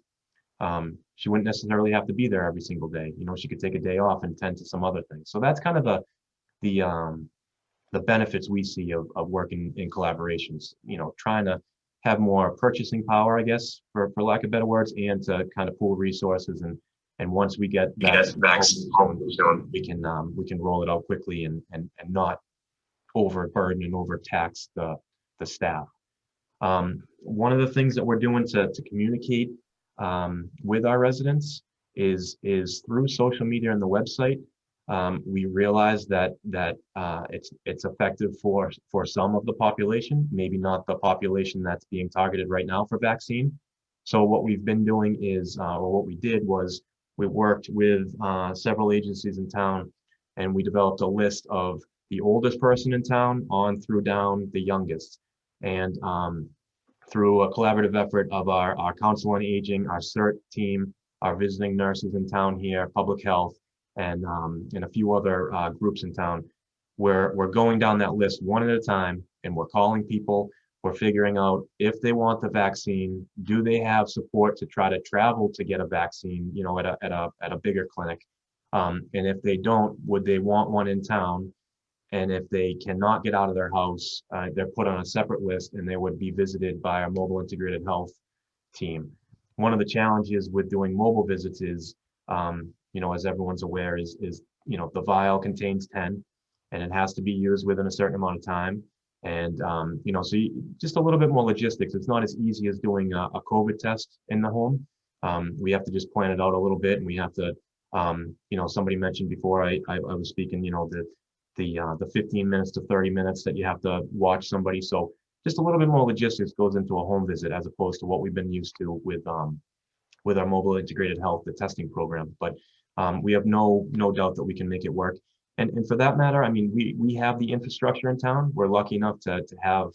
she wouldn't necessarily have to be there every single day. She could take a day off and tend to some other things. So that's kind of the benefits we see of working in collaborations, trying to have more purchasing power, I guess, for lack of better words, and to kind of pool resources. And once we get vaccines, we can roll it out quickly and not overburden and overtax the staff. One of the things that we're doing to communicate with our residents is through social media and the website. We realize that it's effective for some of the population, maybe not the population that's being targeted right now for vaccine. So what we've been doing is, or what we did was, we worked with several agencies in town, and we developed a list of the oldest person in town on through down the youngest. And through a collaborative effort of our Council on Aging, our CERT team, our visiting nurses in town here, public health, and a few other groups in town, we're going down that list one at a time, and we're calling people. We're figuring out if they want the vaccine, do they have support to try to travel to get a vaccine, you know, at a bigger clinic, and if they don't, would they want one in town? And if they cannot get out of their house, they're put on a separate list, and they would be visited by our mobile integrated health team. One of the challenges with doing mobile visits is, you know, as everyone's aware, is you know, the vial contains 10, and it has to be used within a certain amount of time. And you know, so just a little bit more logistics. It's not as easy as doing a COVID test in the home. We have to just plan it out a little bit, and we have to, you know, somebody mentioned before I was speaking, you know, the 15 minutes to 30 minutes that you have to watch somebody. So just a little bit more logistics goes into a home visit, as opposed to what we've been used to with our mobile integrated health, the testing program. But we have no doubt that we can make it work. And for that matter, I mean, we have the infrastructure in town. We're lucky enough to have,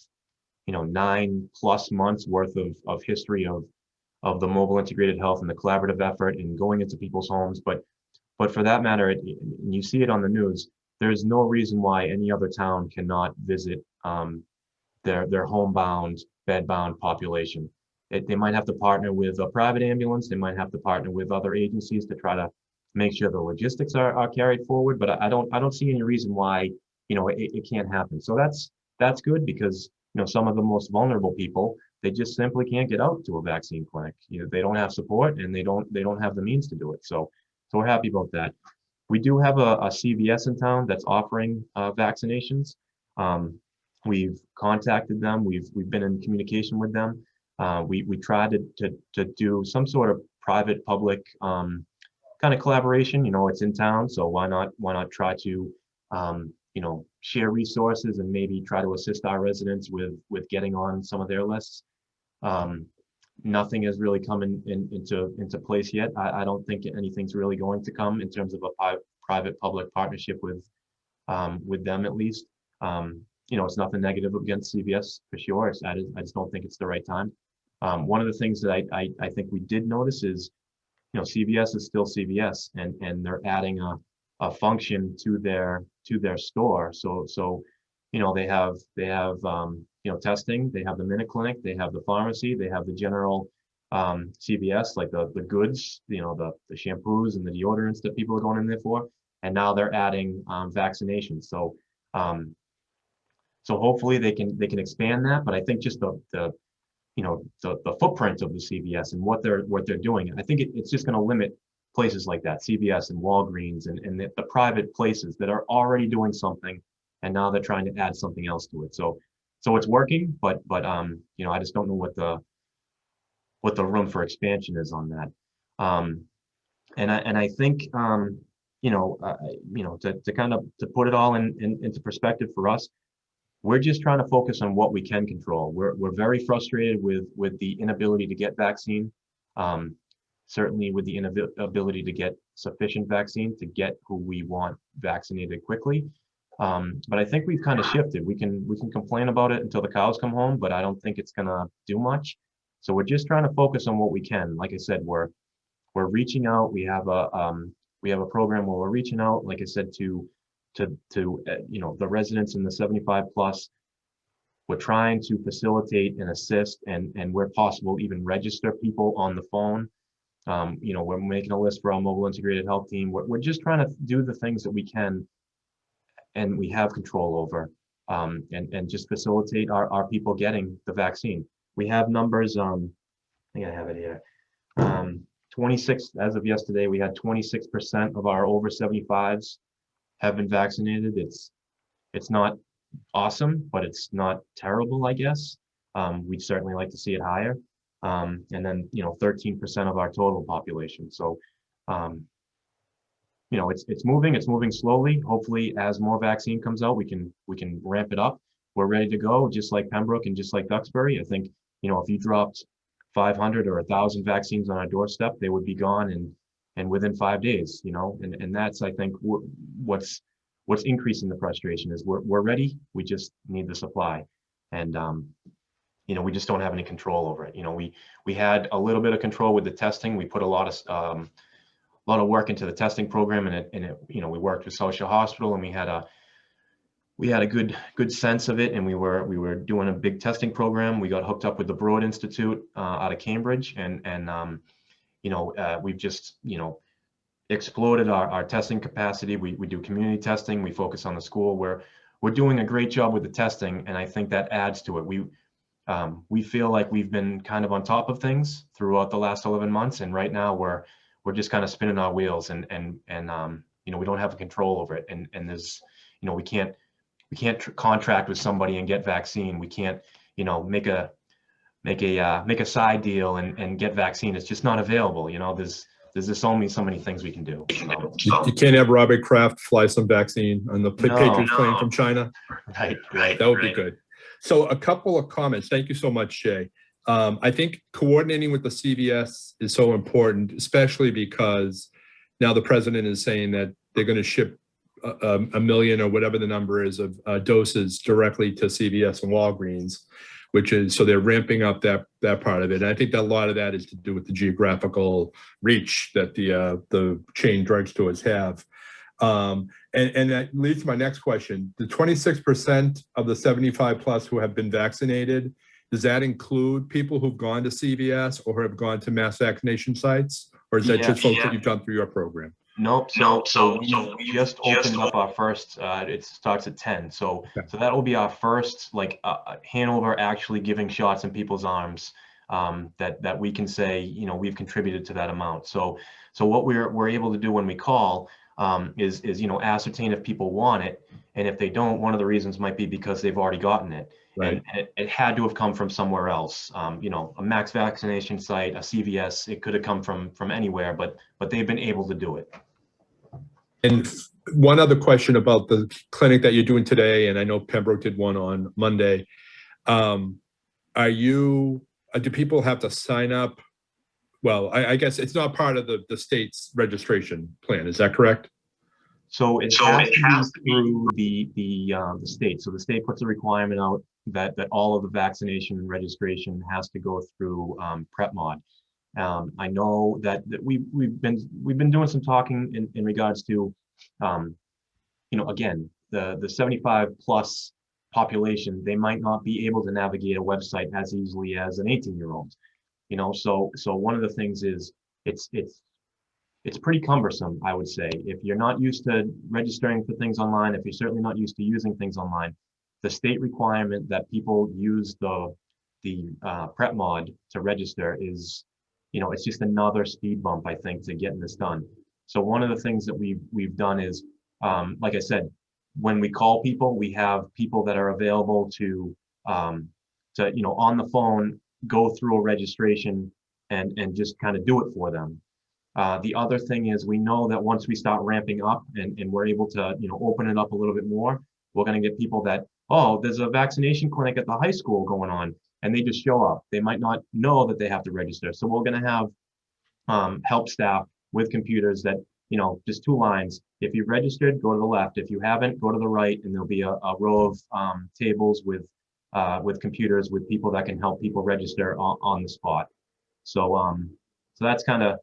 you know, 9+ months worth of history of the mobile integrated health and the collaborative effort and going into people's homes. But for that matter, you see it on the news, there's no reason why any other town cannot visit their homebound, bedbound population. They might have to partner with a private ambulance. They might have to partner with other agencies to try to make sure the logistics are carried forward. But I don't see any reason why, you know, it can't happen. So that's good, because, you know, some of the most vulnerable people, they just simply can't get out to a vaccine clinic. You know, they don't have support, and they don't have the means to do it. So we're happy about that. We do have a CVS in town that's offering vaccinations. We've contacted them. We've been in communication with them. We tried to do some sort of private public kind of collaboration. You know, it's in town, so why not try to you know, share resources and maybe try to assist our residents with getting on some of their lists. Nothing has really come into place yet. I don't think anything's really going to come in terms of a private public partnership with them, at least. You know, it's nothing negative against CVS for sure. I just don't think it's the right time. One of the things that I think we did notice is, you know, CVS is still CVS, and they're adding a function to their store. So you know, they have you know, testing. They have the Minute Clinic. They have the pharmacy. They have the general CVS, like the goods, you know, the shampoos and the deodorants that people are going in there for. And now they're adding vaccinations. So so hopefully they can expand that. But I think just the you know, the footprint of the CVS and what they're doing, I think it's just going to limit places like that, CVS and Walgreens and the private places that are already doing something, and now they're trying to add something else to it. So it's working, but you know, I just don't know what the room for expansion is on that. And I think you know, to kind of to put it all into perspective for us, we're just trying to focus on what we can control. We're very frustrated with the inability to get vaccine. Certainly with the inability to get sufficient vaccine to get who we want vaccinated quickly. But I think we've kind of shifted. We can complain about it until the cows come home, but I don't think it's gonna do much. So we're just trying to focus on what we can. Like I said, we're reaching out. We have a program where we're reaching out, like I said, to you know, the residents in the 75+. We're trying to facilitate and assist, and where possible, even register people on the phone. You know, we're making a list for our mobile integrated health team. We're just trying to do the things that we can and we have control over, and just facilitate our people getting the vaccine. We have numbers, I think I have it here. 26, as of yesterday, we had 26% of our over 75s have been vaccinated. It's not awesome, but it's not terrible, I guess. We'd certainly like to see it higher. And then, you know, 13% of our total population. So, you you know, it's moving slowly. Hopefully, as more vaccine comes out, we can ramp it up. We're ready to go, just like Pembroke and just like Duxbury. I think, you know, if you dropped 500 or 1,000 vaccines on our doorstep, they would be gone and within 5 days, you know, and that's, I think, what's increasing the frustration is we're ready. We just need the supply. And, you know, we just don't have any control over it. You know, we had a little bit of control with the testing. We put a lot of work into the testing program, and it you know, we worked with Social Hospital, and we had a good sense of it, and we were doing a big testing program. We got hooked up with the Broad Institute out of Cambridge, and you know, we've just, you know, exploded our testing capacity. We do community testing. We focus on the school. We're doing a great job with the testing, and I think that adds to it. We feel like we've been kind of on top of things throughout the last 11 months, and right now we're just kind of spinning our wheels, and you know, we don't have control over it, and there's, you know, we can't contract with somebody and get vaccine. We can't, you know, make a side deal and get vaccine. It's just not available. You know, there's just only so many things we can do. You can't have Robert Kraft fly some vaccine on the Patriots plane from China. Right. That would be good. So a couple of comments. Thank you so much, Jay. I think coordinating with the CVS is so important, especially because now the president is saying that they're going to ship a million or whatever the number is of doses directly to CVS and Walgreens, which is, so they're ramping up that part of it. And I think that a lot of that is to do with the geographical reach that the chain drugstores have. And that leads to my next question. The 26% of the 75 plus who have been vaccinated, does that include people who've gone to CVS or have gone to mass vaccination sites? Or is that just folks that you've done through your program? Nope. So we just opened up our first, it starts at 10. So that will be our first, like, Hanover actually giving shots in people's arms, that we can say, you know, we've contributed to that amount. So what we're able to do when we call is, you know, ascertain if people want it. And if they don't, one of the reasons might be because they've already gotten it. Right. And it had to have come from somewhere else. You know, a max vaccination site, a CVS, it could have come from anywhere, but they've been able to do it. And one other question about the clinic that you're doing today, and I know Pembroke did one on Monday. Do people have to sign up? Well, I guess it's not part of the state's registration plan. Is that correct? So it has to be through the state. So the state puts a requirement out that all of the vaccination and registration has to go through PrepMod. I know that we've been doing some talking in regards to, you know, again, the 75 plus population, they might not be able to navigate a website as easily as an 18-year-old. You know, so one of the things is it's pretty cumbersome, I would say. If you're not used to registering for things online, if you're certainly not used to using things online, the state requirement that people use the PrepMod to register is, you know, it's just another speed bump, I think, to getting this done. So one of the things that we've done is, like I said, when we call people, we have people that are available to you know, on the phone, go through a registration and just kind of do it for them. The other thing is, we know that once we start ramping up and we're able to, you know, open it up a little bit more, we're going to get people that, oh, there's a vaccination clinic at the high school going on, and they just show up. They might not know that they have to register. So we're going to have help staff with computers that, you know, just 2 lines. If you've registered, go to the left. If you haven't, go to the right, and there'll be a row of tables with computers with people that can help people register on the spot. So that's kind of,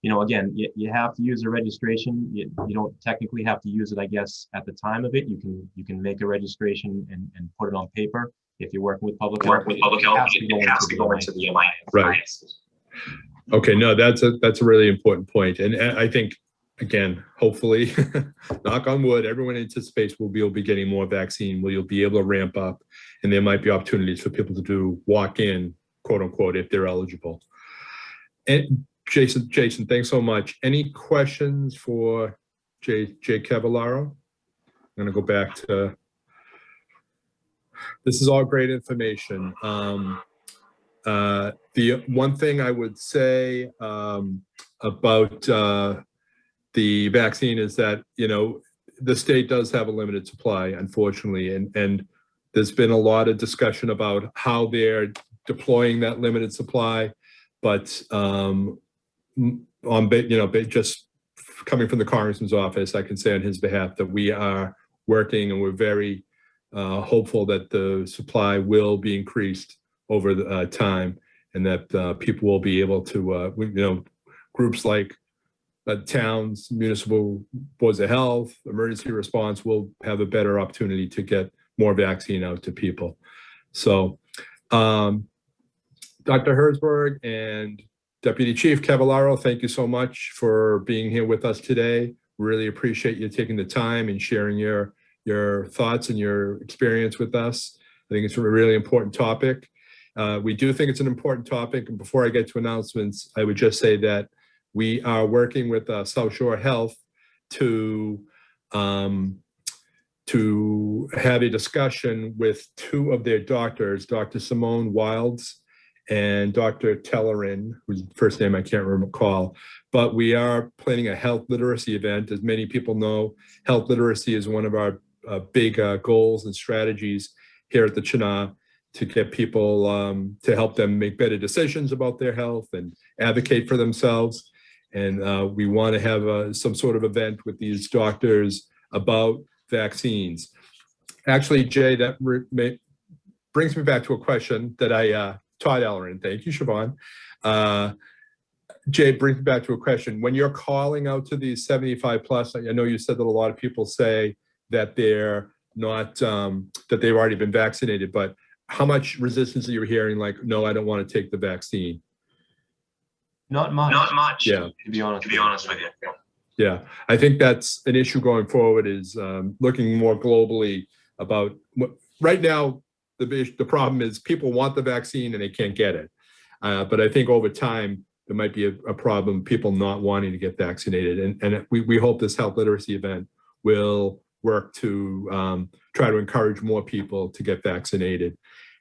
you know, again, you have to use a registration. You don't technically have to use it, I guess, at the time of it. You can make a registration and put it on paper. If you're working with public health, it has to go into the alliance. Right. Okay, no, that's a really important point. And I think, again, hopefully, knock on wood, everyone anticipates we'll be getting more vaccine, where you'll be able to ramp up, and there might be opportunities for people to do walk-in, quote unquote, if they're eligible. And Jason, thanks so much. Any questions for Jay Cavallaro? I'm going to go back to, this is all great information. The one thing I would say about the vaccine is that, you know, the state does have a limited supply, unfortunately, and there's been a lot of discussion about how they're deploying that limited supply, but just coming from the Congressman's office, I can say on his behalf that we are working and we're very hopeful that the supply will be increased over the time, and that people will be able to, groups like towns, municipal boards of health, emergency response will have a better opportunity to get more vaccine out to people. So Dr. Herzberg and Deputy Chief Cavallaro, thank you so much for being here with us today. Really appreciate you taking the time and sharing your thoughts and your experience with us. I think it's a really important topic. We do think it's an important topic. And before I get to announcements, I would just say that we are working with South Shore Health to have a discussion with two of their doctors, Dr. Simone Wilds and Dr. Tellerin, whose first name I can't recall, but we are planning a health literacy event. As many people know, health literacy is one of our big goals and strategies here at the CHNA to get people, to help them make better decisions about their health and advocate for themselves. And we want to have some sort of event with these doctors about vaccines. Actually, Jay, that brings me back to a question that Todd Ellerin, thank you, Siobhan. Jay, brings me back to a question. When you're calling out to these 75 plus, I know you said that a lot of people say that they're not, that they've already been vaccinated, but how much resistance are you hearing? Like, no, I don't want to take the vaccine. Not much. Not much. Yeah. To be honest with you. Yeah, I think that's an issue going forward, is looking more globally about right now. The problem is people want the vaccine and they can't get it. But I think over time, there might be a problem, people not wanting to get vaccinated. And we hope this health literacy event will work to try to encourage more people to get vaccinated.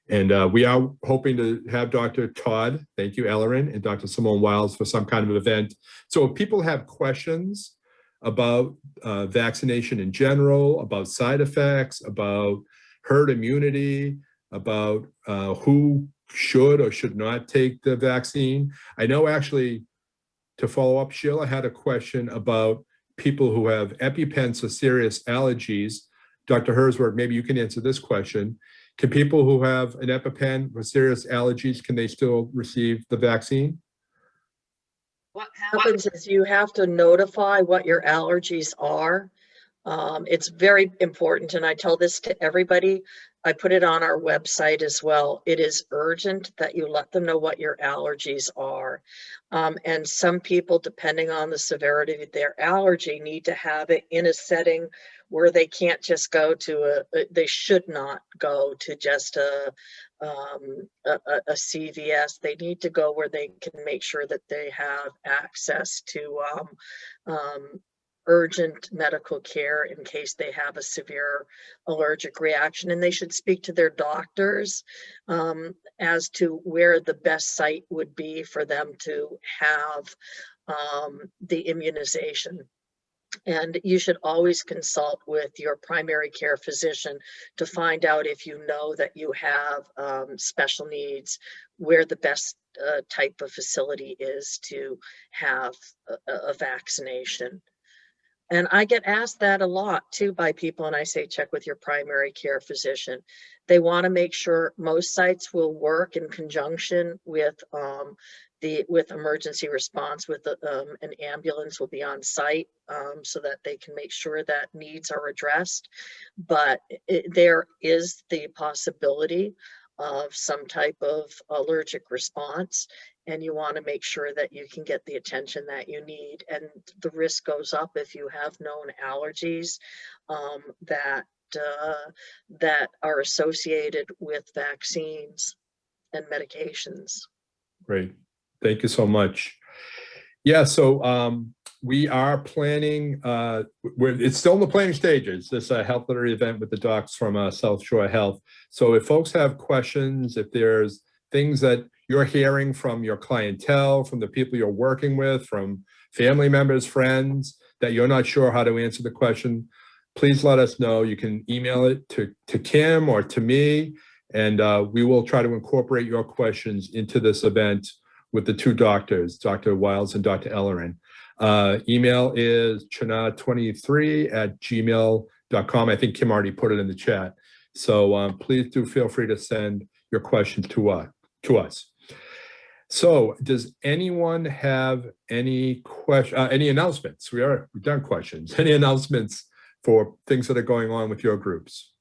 And we are hoping to have Dr. Todd, thank you, Ellerin, and Dr. Simone Wilds for some kind of event. So if people have questions about vaccination in general, about side effects, about herd immunity, about who should or should not take the vaccine. I know, actually, to follow up, Sheila had a question about people who have EpiPens or serious allergies. Dr. Herzberg, maybe you can answer this question. Can people who have an EpiPen with serious allergies, can they still receive the vaccine? What happens is you have to notify what your allergies are. It's very important, and I tell this to everybody. I put it on our website as well. It is urgent that you let them know what your allergies are. And some people, depending on the severity of their allergy, need to have it in a setting where they can't just go to they should not go to just a CVS. They need to go where they can make sure that they have access to urgent medical care in case they have a severe allergic reaction, and they should speak to their doctors as to where the best site would be for them to have the immunization. And you should always consult with your primary care physician to find out, if you know that you have special needs, where the best type of facility is to have a vaccination. And I get asked that a lot too by people, and I say, check with your primary care physician. They want to make sure most sites will work in conjunction with emergency response, with an ambulance will be on site so that they can make sure that needs are addressed. But there is the possibility of some type of allergic response, and you want to make sure that you can get the attention that you need. And the risk goes up if you have known allergies that are associated with vaccines and medications. Great, thank you so much. Yeah, so we are planning, it's still in the planning stages, this health literacy event with the docs from South Shore Health. So if folks have questions, if there's things that you're hearing from your clientele, from the people you're working with, from family members, friends, that you're not sure how to answer the question, please let us know. You can email it to Kim or to me, and we will try to incorporate your questions into this event with the two doctors, Dr. Wiles and Dr. Ellerin. Email is chna23@gmail.com. I think Kim already put it in the chat. So please do feel free to send your questions to us. So does anyone have any announcements? We've done questions. Any announcements for things that are going on with your groups?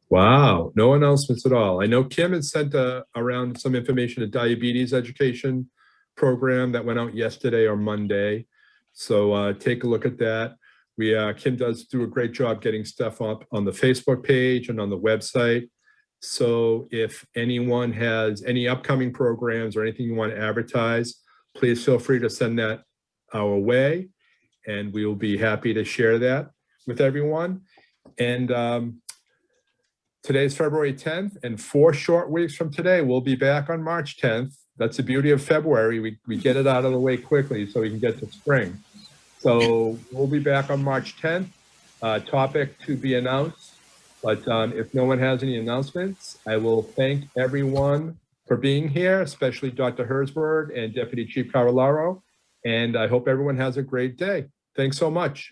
Wow, no announcements at all. I know Kim has sent around some information, a diabetes education program that went out yesterday or Monday. So take a look at that. Kim does do a great job getting stuff up on the Facebook page and on the website. So if anyone has any upcoming programs or anything you want to advertise, please feel free to send that our way, and we will be happy to share that with everyone. And today's February 10th, and 4 short weeks from today, we'll be back on March 10th. That's the beauty of February. We get it out of the way quickly so we can get to spring. So we'll be back on March 10th. Topic to be announced. But if no one has any announcements, I will thank everyone for being here, especially Dr. Herzberg and Deputy Chief Cavallaro. And I hope everyone has a great day. Thanks so much.